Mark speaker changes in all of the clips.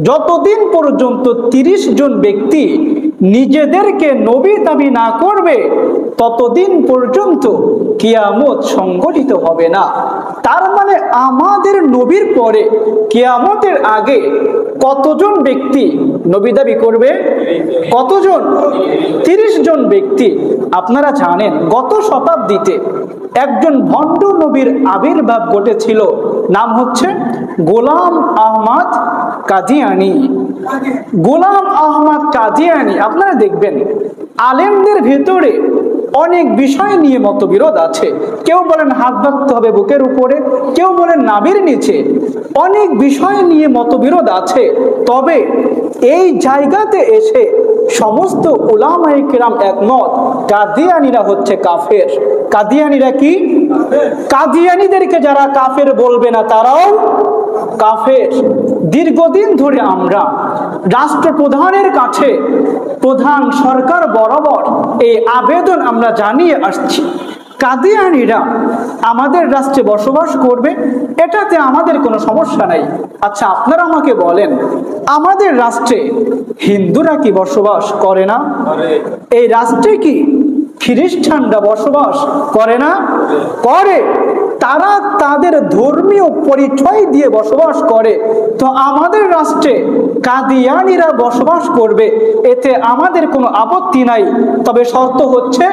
Speaker 1: যতদিন পর্যন্ত 30 জন ব্যক্তি নিজেদেরকে নবী দাবি না করবে ততদিন পর্যন্ত কিয়ামত সংঘটিত হবে না। তার মানে আমাদের নবীর পরে কিয়ামতের আগে কতজন ব্যক্তি নবী দাবি করবে? কতজন? 30 জন ব্যক্তি। আপনারা জানেন গত শতাব্দীতে একজন ভণ্ড নবীর আবির্ভাব ঘটেছিল, নাম হচ্ছে গোলাম আহমদ কাদিয়ানি। গোলাম আহমদ কাদিয়ানি, আপনারা দেখবেন আলেমদের ভেতরে অনেক বিষয় নিয়ে মতবিরোধ আছে। কেউ বলেন হাত বাঁধতে হবে বুকের উপরে, কেউ বলেন নাভির নিচে, অনেক বিষয় নিয়ে মতবিরোধ আছে। তবে এই জায়গাতে এসে সমস্ত উলামায়ে কেরাম একমত, কাদিয়ানিরা হচ্ছে কাফের। কাদিয়ানিরা কি? কাদিয়ানিদেরকে যারা কাফের বলবে না তারাও কাফের। দীর্ঘদিন ধরে আমরা রাষ্ট্রপ্রধানের কাছে, প্রধান সরকার বরাবর এই আবেদন আমরা জানিয়ে আসছি, কাদিয়ানিরা আমাদের রাষ্ট্রে বসবাস করবে, এটাতে আমাদের কোনো সমস্যা নাই। আচ্ছা আপনারা আমাকে বলেন, আমাদের রাষ্ট্রে হিন্দুরা কি বসবাস করে না? এই রাষ্ট্রে কি খ্রিস্টানরা বসবাস করে না? করে। তারা তাদের ধর্মীয় পরিচয় দিয়ে বসবাস করে। তো আমাদের রাষ্ট্রে কাদিয়ানিরা বসবাস করবে, এতে আমাদের কোনো আপত্তি নাই। তবে শর্ত হচ্ছে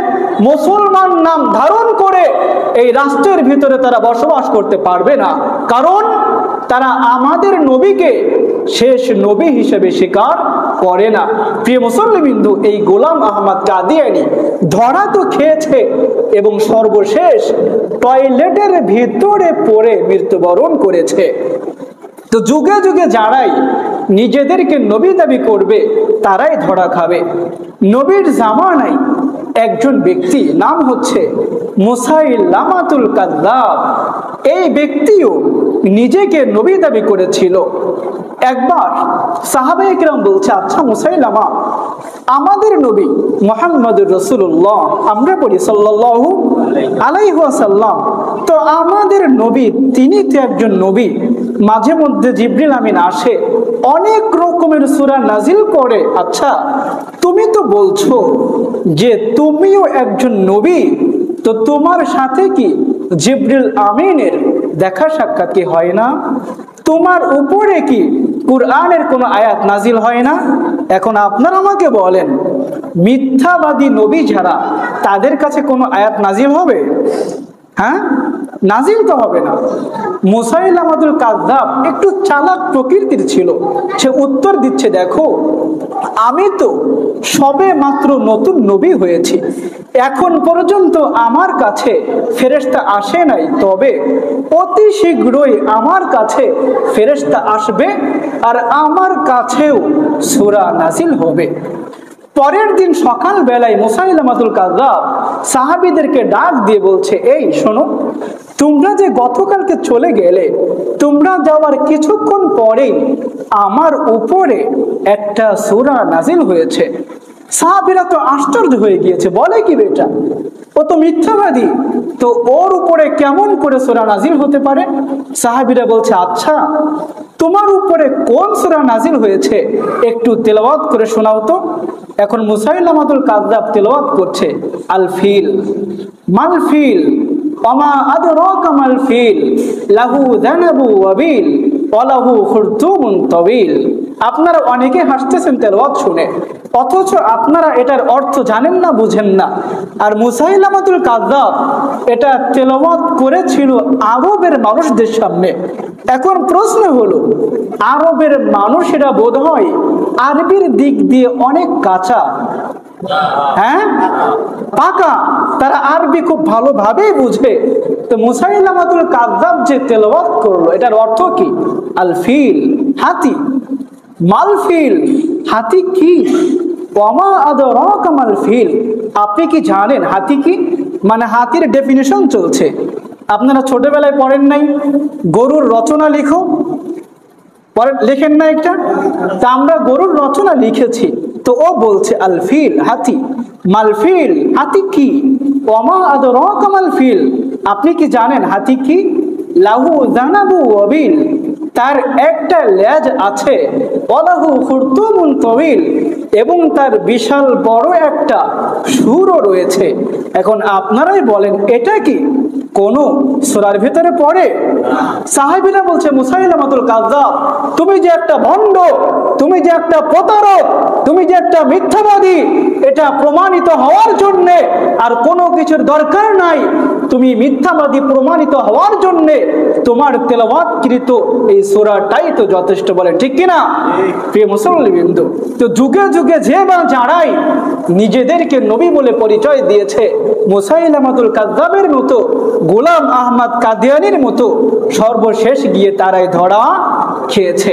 Speaker 1: মুসলমান নাম ধারণ করে এই রাষ্ট্রের ভিতরে তারা বসবাস করতে পারবে না, কারণ তারা আমাদের নবীকে শেষ নবী হিসেবে স্বীকার করে না। প্রিয় মুসলমানবৃন্দ, এই গোলাম আহমদ কাদিয়ানি ধরা তো খেয়েছে এবং সর্বশেষ টয়লেটের ভিতরে পড়ে মৃত্যুবরণ করেছে। তো যুগে যুগে যারাই নিজেদেরকে নবী দাবি করবে তারাই ধরা খাবে। নবীর জামানায় একজন ব্যক্তি, নাম হচ্ছে মুসাইলামাতুল কাযযাব, এই ব্যক্তিও নিজেকে নবী দাবি করেছিল। একবার সাহাবায়ে কেরাম বলছে, আচ্ছা মুসাইলামা, আমাদের নবী মুহাম্মদুর রাসূলুল্লাহ, আমরা পড়ি সাল্লাল্লাহু আলাইহি ওয়াসাল্লাম, তো আমাদের নবী তিনি তো একজন নবী, মাঝে মধ্যে জিবরিল আমিন আসে, অনেক রকমের সূরা নাজিল করে। আচ্ছা তুমি তো বলছো যে তুমিও একজন নবী, তো তোমার সাথে কি জিবরিল আমিনের দেখা সাক্ষাৎ কি হয় না? তোমার উপরে কি কুরআনের কোনো আয়াত নাজিল হয় না? এখন আপনারা আমাকে বলেন, মিথ্যাবাদী নবী যারা, তাদের কাছে কোনো আয়াত নাজিল হবে? হ্যাঁ, নাজিল তো হবে না। মুসাইলামাতুল কাযযাব একটু চালাক প্রকৃতির ছিল। সে উত্তর দিচ্ছে, দেখো আমি তো সবে মাত্র নতুন নবী হয়েছি, এখন পর্যন্ত আমার কাছে ফেরেশতা আসে নাই, তবে অতি শীঘ্রই আমার কাছে ফেরেশতা আসবে আর আমার কাছেও সূরা নাজিল হবে। পরের দিন সকাল বেলায় মুসাইলামাতুল কাযযাব সাহাবীদেরকে ডাক দিয়ে বলছে, এই শোনো, তোমরা যে গতকালকে চলে গেলে, তোমরা যাওয়ার কিছুক্ষণ পরেই আমার উপরে একটা সূরা নাজিল হয়েছে। সাহাবীরা তো আশ্চর্য হয়ে গিয়েছে, বলে কি বেটা, ও তো মিথ্যাবাদী, তো ওর উপরে কেমন করে সূরা নাজিল হতে পারে? সাহাবীরা বলছে, আচ্ছা তোমার উপরে কোন সূরা নাজিল হয়েছে একটু তেলাওয়াত করে শোনাও তো। এখন মুসাইলামাতুল কাযযাব তেলাওয়াত করছে, আল ফিল মাল ফিল ওমা আদরাকা মাল ফিল লাহু যানাবু ওয়াবিল ওয়ালাহু খুরতুমুন তাওয়িল। আপনারা অনেকে হাসতেছেন তেলাওয়াত শুনে, অথচ আপনারা এটার অর্থ জানেন না, বুঝেন না। আর মুসাইলামাতুল কাযযাব এটা তেলাওয়াত করেছিল আরবের মানুষদের সামনে। এখন প্রশ্ন হলো, আরবের মানুষেরা বোধহয় আরবির দিক দিয়ে অনেক কাঁচা, হ্যাঁ পাকা, তারা আরবি খুব ভালোভাবেই বুঝে। তো মুসাইলামাতুল কাযযাব যে তেলাওয়াত করলো, এটার অর্থ কি? আল ফিল, হাতি, মাল ফিল, হাতি কি? ওমা আদরাকা মাল ফিল, আপনি কি জানেন হাতি কি? মানে হাতির ডেফিনিশন চলছে। আপনারা ছোটবেলায় পড়েন নাই, গরুর রচনা লিখো, লেখেন না একটা? তা আমরা গরুর রচনা লিখেছি, তো ও বলছে আল ফিল, হাতি, মাল ফিল, হাতি কি? ওমা আদরাকা মাল ফিল, আপনি কি জানেন হাতি কি? লাহু যানাবু ওয়াবিল, তার একটা লেজ আছে, ওয়ালাহু খুরতুমুন তাওয়িল, এবং তার বিশাল বড় একটা সুরও রয়েছে। এখন আপনারাই বলেন এটা কি কোন সূরার ভিতরে পড়ে? সাহাবীরা বলছে, মুসাইলামাতুল কাযযাব, তুমি যে একটা ভণ্ড, তুমি যে একটা প্রতারক, তুমি যে একটা মিথ্যাবাদী, এটা প্রমাণিত হওয়ার জন্য আর কোনো কিছুর দরকার নাই। তুমি মিথ্যাবাদী প্রমাণিত হওয়ার জন্য তোমার তেলাওয়াতকৃত এই সূরাটাই তো যথেষ্ট, বলে ঠিক কিনা প্রিয় মুসল্লিবৃন্দ? তো যুগে যুগে যে বা যারাই নিজেদেরকে নবী বলে পরিচয় দিয়েছে, মুসাইলামাতুল কাযযাবের মতো, গোলাম আহমদ কাদিয়ানির মতো, সর্বশেষ গিয়ে তারাই ধরা খেয়েছে।